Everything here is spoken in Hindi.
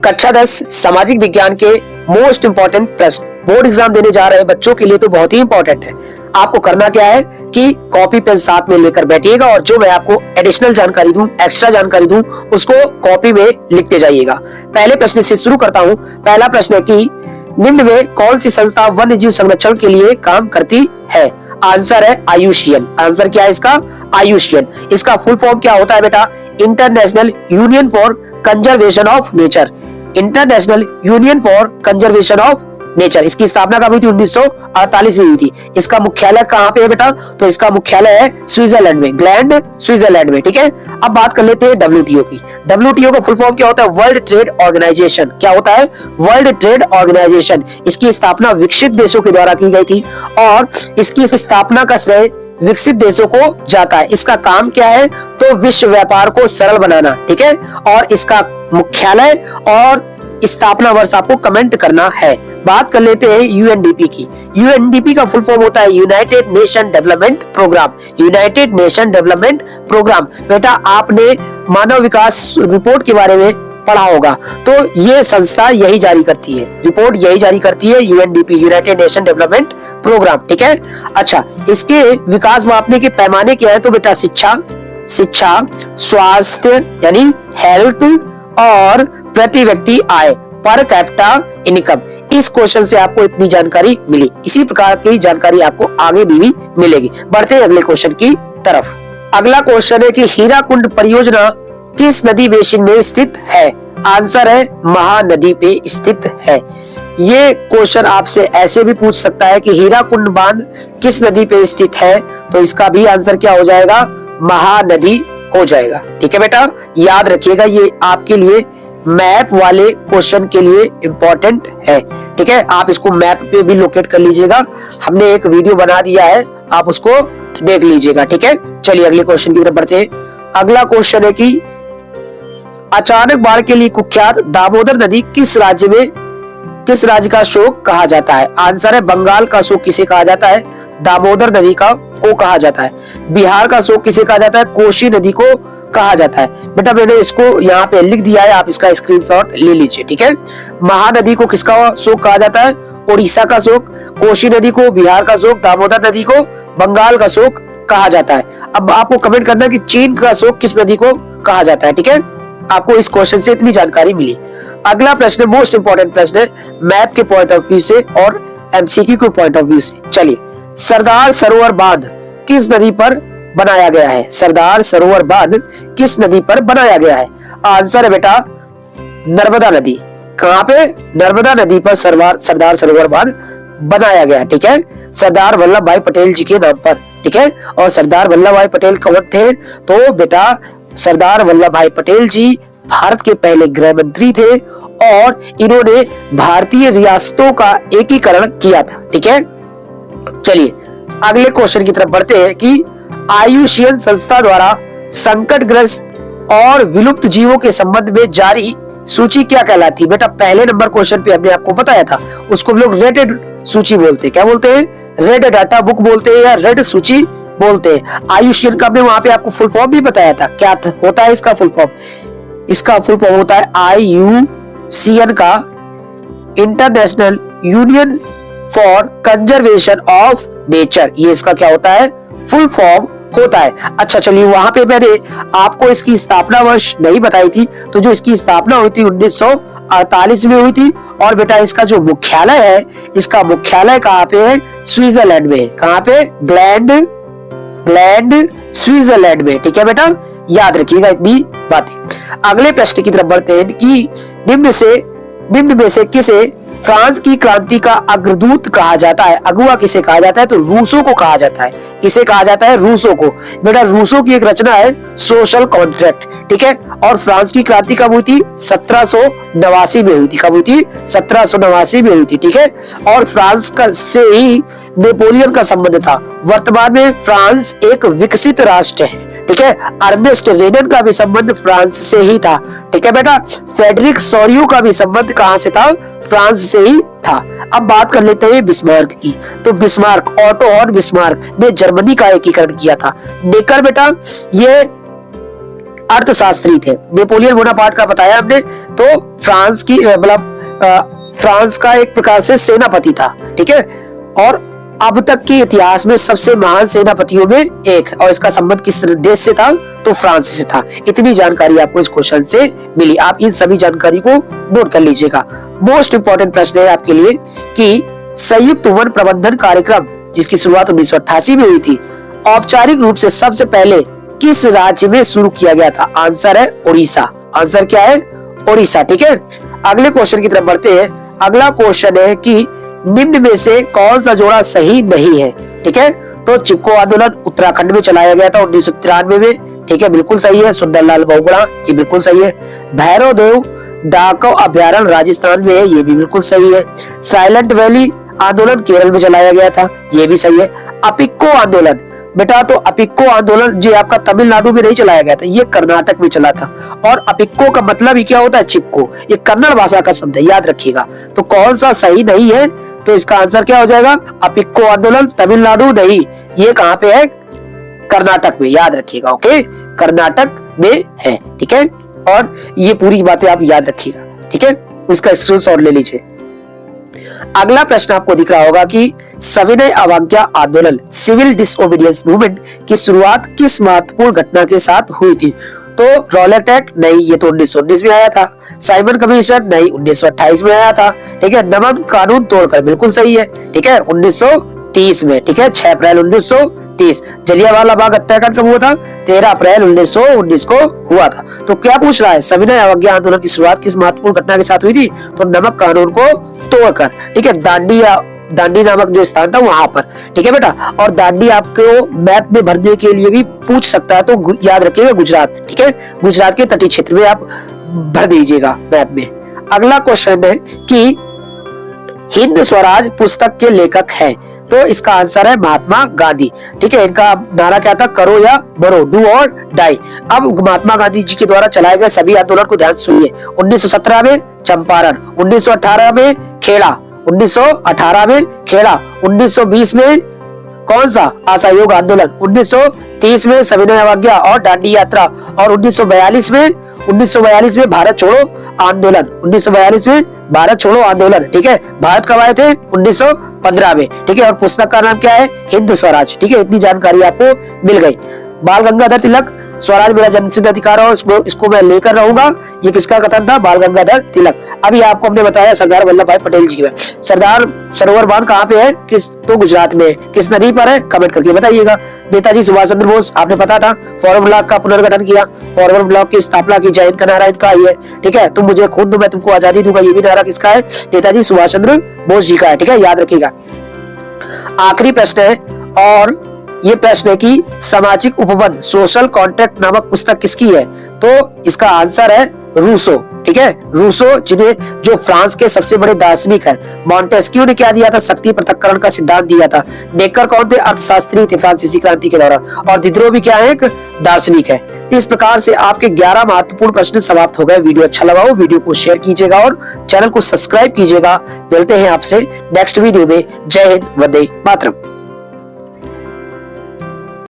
कक्षा 10 सामाजिक विज्ञान के मोस्ट इंपोर्टेंट प्रश्न बोर्ड एग्जाम देने जा रहे बच्चों के लिए तो बहुत ही इंपॉर्टेंट है। आपको करना क्या है कि कॉपी पेन साथ में लेकर बैठिएगा और जो मैं आपको एडिशनल जानकारी दूं, एक्स्ट्रा जानकारी दूं, उसको कॉपी में लिखते जाइएगा। पहले प्रश्न से शुरू करता हूं। पहला प्रश्न है कि निम्न में कौन सी संस्था वन्य जीव संरक्षण के लिए काम करती है? आंसर है आयुषियन। आंसर क्या है इसका? आयुषियन। इसका फुल फॉर्म क्या होता है बेटा? International union for conservation of nature. International union for conservation of nature. इसकी स्थापना कब हुई थी? 1948 में हुई थी। इसका मुख्यालय कहाँ पे है बेटा? तो इसका मुख्यालय है स्विट्जरलैंड में, ग्लैंड स्विट्जरलैंड में। ठीक है, अब बात कर लेते हैं डब्ल्यूटीओ की। डब्ल्यूटीओ का फुल फॉर्म क्या होता है? World trade organisation. क्या होता है? World trade organisation. इसकी स्थापना विकसित देशों के द्वारा की गई थी और इसकी स्थापना का श्रेय विकसित देशों को जाता है। इसका काम क्या है? तो विश्व व्यापार को सरल बनाना। ठीक है, और इसका मुख्यालय और स्थापना वर्ष आपको कमेंट करना है। बात कर लेते हैं यूएनडीपी की। यूएनडीपी का फुल फॉर्म होता है united nation development programme. United nation development programme. बेटा आपने मानव विकास रिपोर्ट के बारे में पढ़ा होगा, तो ये संस्था यही जारी करती है, रिपोर्ट यही जारी करती है, UNDP, united nation development programme. ठीक है, अच्छा, इसके विकास मापने के पैमाने क्या है? तो बेटा शिक्षा, स्वास्थ्य यानी हेल्थ और प्रति व्यक्ति आय, पर कैपिटा इनकम। इस क्वेश्चन से आपको इतनी जानकारी मिली। इसी प्रकार की जानकारी आपको आगे भी मिलेगी। बढ़ते हैं अगले क्वेश्चन की तरफ। अगला क्वेश्चन है कि हीराकुंड परियोजना किस नदी बेसिन में स्थित है? आंसर है महानदी पे स्थित है। ये क्वेश्चन आपसे ऐसे भी पूछ सकता है कि हीराकुंड बांध किस नदी पे स्थित है? तो इसका भी आंसर क्या हो जाएगा? महानदी हो जाएगा। ठीक है बेटा, याद रखिएगा, ये आपके लिए मैप वाले क्वेश्चन के लिए इंपॉर्टेंट है। ठीक है, आप इसको मैप पे भी लोकेट कर लीजिएगा, हमने एक वीडियो बना दिया है, आप उसको देख लीजिएगा। ठीक है, चलिए अगले क्वेश्चन की तरफ बढ़ते हैं। अगला क्वेश्चन है कि अचानक बाढ़ के लिए कुख्यात दामोदर नदी किस राज्य का शोक कहा जाता है? आंसर है बंगाल का शोक किसे कहा जाता है? दामोदर नदी को कहा जाता है। बिहार का शोक किसे कहा जाता है? कोसी नदी को कहा जाता है। बेटा मैंने इसको यहाँ पे लिख दिया है, आप इसका स्क्रीनशॉट ले लीजिए। ठीक है, महानदी को किसका शोक कहा जाता है? उड़ीसा का शोक। कोसी नदी को बिहार का शोक, दामोदर नदी को बंगाल का शोक कहा जाता है। अब आपको कमेंट करना है कि चीन का शोक किस नदी को कहा जाता है। ठीक है, आपको इस क्वेश्चन से इतनी जानकारी मिली। अगला प्रश्न मोस्ट इंपोर्टेंट प्रश्न है मैप के पॉइंट ऑफ व्यू से और एमसीक्यू के पॉइंट ऑफ व्यू से। चलिए, सरदार सरोवर बांध किस नदी पर बनाया गया है? सरदार सरोवर बांध किस नदी पर बनाया गया है? आंसर है बेटा नर्मदा नदी। कहां पे? नर्मदा नदी पर सरदार सरोवर बांध बनाया गया। ठीक है, सरदार वल्लभ भाई पटेल जी के नाम पर। ठीक है, और सरदार वल्लभ भाई पटेल कौन थे? तो बेटा सरदार वल्लभ भाई पटेल जी भारत के पहले गृह मंत्री थे और इन्होंने भारतीय रियासतों का एकीकरण किया था। ठीक है, चलिए अगले क्वेश्चन की तरफ बढ़ते हैं कि आयुषियन संस्था द्वारा संकटग्रस्त और विलुप्त जीवों के संबंध में जारी सूची क्या कहलाती है? बेटा पहले नंबर क्वेश्चन पे हमने आपको बताया था, उसको हम लोग रेड सूची बोलते हैं। क्या बोलते हैं? रेड डाटा बुक बोलते हैं या रेड सूची बोलते हैं। आयुषियन का हमने वहां पे आपको फुल फॉर्म भी बताया था। क्या होता है इसका फुल फॉर्म? इसका फुल फॉर्म होता है आईयूसीएन का international union for conservation of nature. ये इसका क्या होता है? फुल फॉर्म होता है। अच्छा चलिए, वहां पे मैंने आपको इसकी स्थापना वर्ष नहीं बताई थी, तो जो इसकी स्थापना हुई थी 1948 में हुई थी। और बेटा इसका जो मुख्यालय है, इसका मुख्यालय कहाँ पे है? स्विट्जरलैंड में। कहाँ पे? ग्लैंड स्विट्जरलैंड में। ठीक है बेटा, याद रखिएगा इतनी बातें। अगले प्रश्न की तरफ बढ़ते हैं कि निम्न में से किसे फ्रांस की क्रांति का अग्रदूत कहा जाता है? अगुआ किसे कहा जाता है? तो रूसो को कहा जाता है। किसे कहा जाता है? रूसो को। बेटा रूसो की एक रचना है सोशल कॉन्ट्रैक्ट। ठीक है, और फ्रांस की क्रांति कब हुई थी? 1789 में हुई थी। कब हुई थी? 1789 में हुई थी। ठीक है, और फ्रांस का से ही नेपोलियन का संबंध था। वर्तमान में फ्रांस एक विकसित राष्ट्र है। ठीक है, अर्नेस्ट रेनन का भी संबंध फ्रांस से ही था। ठीक है बेटा, फ्रेडरिक सोरियो का भी संबंध कहां से था? फ्रांस से ही था। अब बात कर लेते हैं बिस्मार्क की। तो बिस्मार्क, ऑटो और बिस्मार्क ने जर्मनी का एकीकरण किया था। नेकर बेटा ये अर्थशास्त्री थे। नेपोलियन बोनापार्ट का बताया हमने, तो फ्रांस की फ्रांस का एक प्रकार से सेनापति था, ठीक है, और अब तक के इतिहास में सबसे महान सेनापतियों में एक, और इसका संबंध किस देश से था, तो फ्रांस से था। इतनी जानकारी आपको इस क्वेश्चन से मिली, आप इन सभी जानकारी को नोट कर लीजिएगा। मोस्ट इंपोर्टेंट प्रश्न है आपके लिए कि संयुक्त वन प्रबंधन कार्यक्रम जिसकी शुरुआत 1988 में हुई थी, औपचारिक रूप से सबसे पहले किस राज्य में शुरू किया गया था? आंसर है उड़ीसा। आंसर क्या है? उड़ीसा, ठीक है। अगले क्वेश्चन की तरफ बढ़ते हैं। अगला क्वेश्चन है कि निम्न में से कौन सा जोड़ा सही नहीं है, ठीक है। तो चिपको आंदोलन उत्तराखंड में चलाया गया था 1993 में, ठीक है, बिल्कुल सही है। सुंदरलाल बहुगुणा, ये बिल्कुल सही है। भैरव देव डाकू अभ्यारण्य राजस्थान में है, ये भी बिल्कुल सही है। साइलेंट वैली आंदोलन केरल में चलाया गया था, ये भी सही है। अपिक्को आंदोलन, बेटा तो अपिक्को आंदोलन जो आपका तमिलनाडु में नहीं चलाया गया था, ये कर्नाटक में चला था। और अपिक्को का मतलब ही क्या होता है? चिपको। ये कन्नड़ भाषा का शब्द है, याद रखिएगा। तो कौन सा सही नहीं है? तो इसका आंसर क्या हो जाएगा? अपिक्को आंदोलन तमिलनाडु नहीं, ये कहाँ पे है? कर्नाटक में, याद रखिएगा। ओके, कर्नाटक में है, ठीक है। और ये पूरी बातें आप याद रखिएगा, ठीक है। इसका स्क्रीनशॉट ले लीजिए। अगला प्रश्न आपको दिख रहा होगा कि सविनय अवज्ञा आंदोलन सिविल डिसओबीडियंस मूवमेंट की शुरुआत किस महत्वपूर्ण घटना के साथ हुई थी? तो रॉलेट एक्ट नहीं, ये तो 1919 में आया था। साइमन कमीशन नहीं, 1928 में आया था, ठीक है। नमन कानून तोड़कर, बिल्कुल सही है, ठीक है, 1930 में, ठीक है, 6 अप्रैल 1930। जलियांवाला बाग हत्याकांड कब हुआ था? 13 अप्रैल 1919 को हुआ था। तो क्या पूछ रहा है? सविनय अवज्ञा आंदोलन की शुरुआत किस महत्वपूर्ण घटना के साथ हुई थी? तो नमक कानून को तोड़कर, ठीक है, दांडी नामक जो स्थान था वहां पर, ठीक है बेटा। और दांडी आपको मैप में भरने के लिए भी पूछ सकता है, तो याद रखिएगा गुजरात, ठीक है, गुजरात के तटीय क्षेत्र में आप भर दीजिएगा मैप में। अगला क्वेश्चन है कि हिंद स्वराज पुस्तक के लेखक है, तो इसका आंसर है महात्मा गांधी, ठीक है। इनका नारा क्या था? करो या मरो, डू और डाई। अब महात्मा गांधी जी के द्वारा चलाए गए सभी आंदोलन को ध्यान सुनिए। 1917 में चंपारण, 1918 में खेड़ा, 1918 में खेड़ा, 1920 में कौन सा? असहयोग आंदोलन, 1930 में सविनय अवज्ञा और दांडी यात्रा, और 1942 में भारत छोड़ो आंदोलन, 1942 में भारत छोड़ो आंदोलन, ठीक है। भारत कब आए थे? 1915 में, ठीक है। और पुस्तक का नाम क्या है? हिंद स्वराज, ठीक है। इतनी जानकारी आपको मिल गई। बाल गंगाधर तिलक, स्वराज मेरा जन्मसिद्ध अधिकार है, इसको मैं लेकर रहूंगा, ये किसका कथन था? बाल गंगाधर तिलक। अभी आपको हमने बताया सरदार वल्लभ भाई पटेल जी का। सरदार सरोवर बांध कहाँ पे है? तो गुजरात में। किस नदी पर है? कमेंट करके बताइएगा। नेताजी सुभाष चंद्र बोस, आपने पता था, फॉरवर्ड ब्लॉक का पुनर्गठन किया, फॉरवर्ड ब्लॉक की स्थापना की, जय हिंद का नारा इनका ही है, ठीक है। तुम मुझे खून दो मैं तुमको आजादी दूंगा, ये भी नारा किसका है? नेताजी सुभाष चंद्र बोस जी का है, ठीक है, याद रखिएगा। आखिरी प्रश्न है, और ये प्रश्न है कि सामाजिक उपबंध सोशल कॉन्ट्रैक्ट नामक पुस्तक किसकी है? तो इसका आंसर है रूसो, ठीक है। रूसो जिन्हें जो फ्रांस के सबसे बड़े दार्शनिक है। मॉन्टेस्क्यू ने क्या दिया था? शक्ति पृथक्करण का सिद्धांत दिया था। नेकर कौन थे? अर्थशास्त्री थे फ्रांसीसी क्रांति के दौरान। और दिदरो भी क्या है? एक दार्शनिक है। इस प्रकार से आपके 11 महत्वपूर्ण प्रश्न समाप्त हो गए। वीडियो अच्छा लगा हो वीडियो को शेयर कीजिएगा और चैनल को सब्सक्राइब कीजिएगा। मिलते हैं आपसे नेक्स्ट वीडियो में। जय हिंद, वंदे मातरम।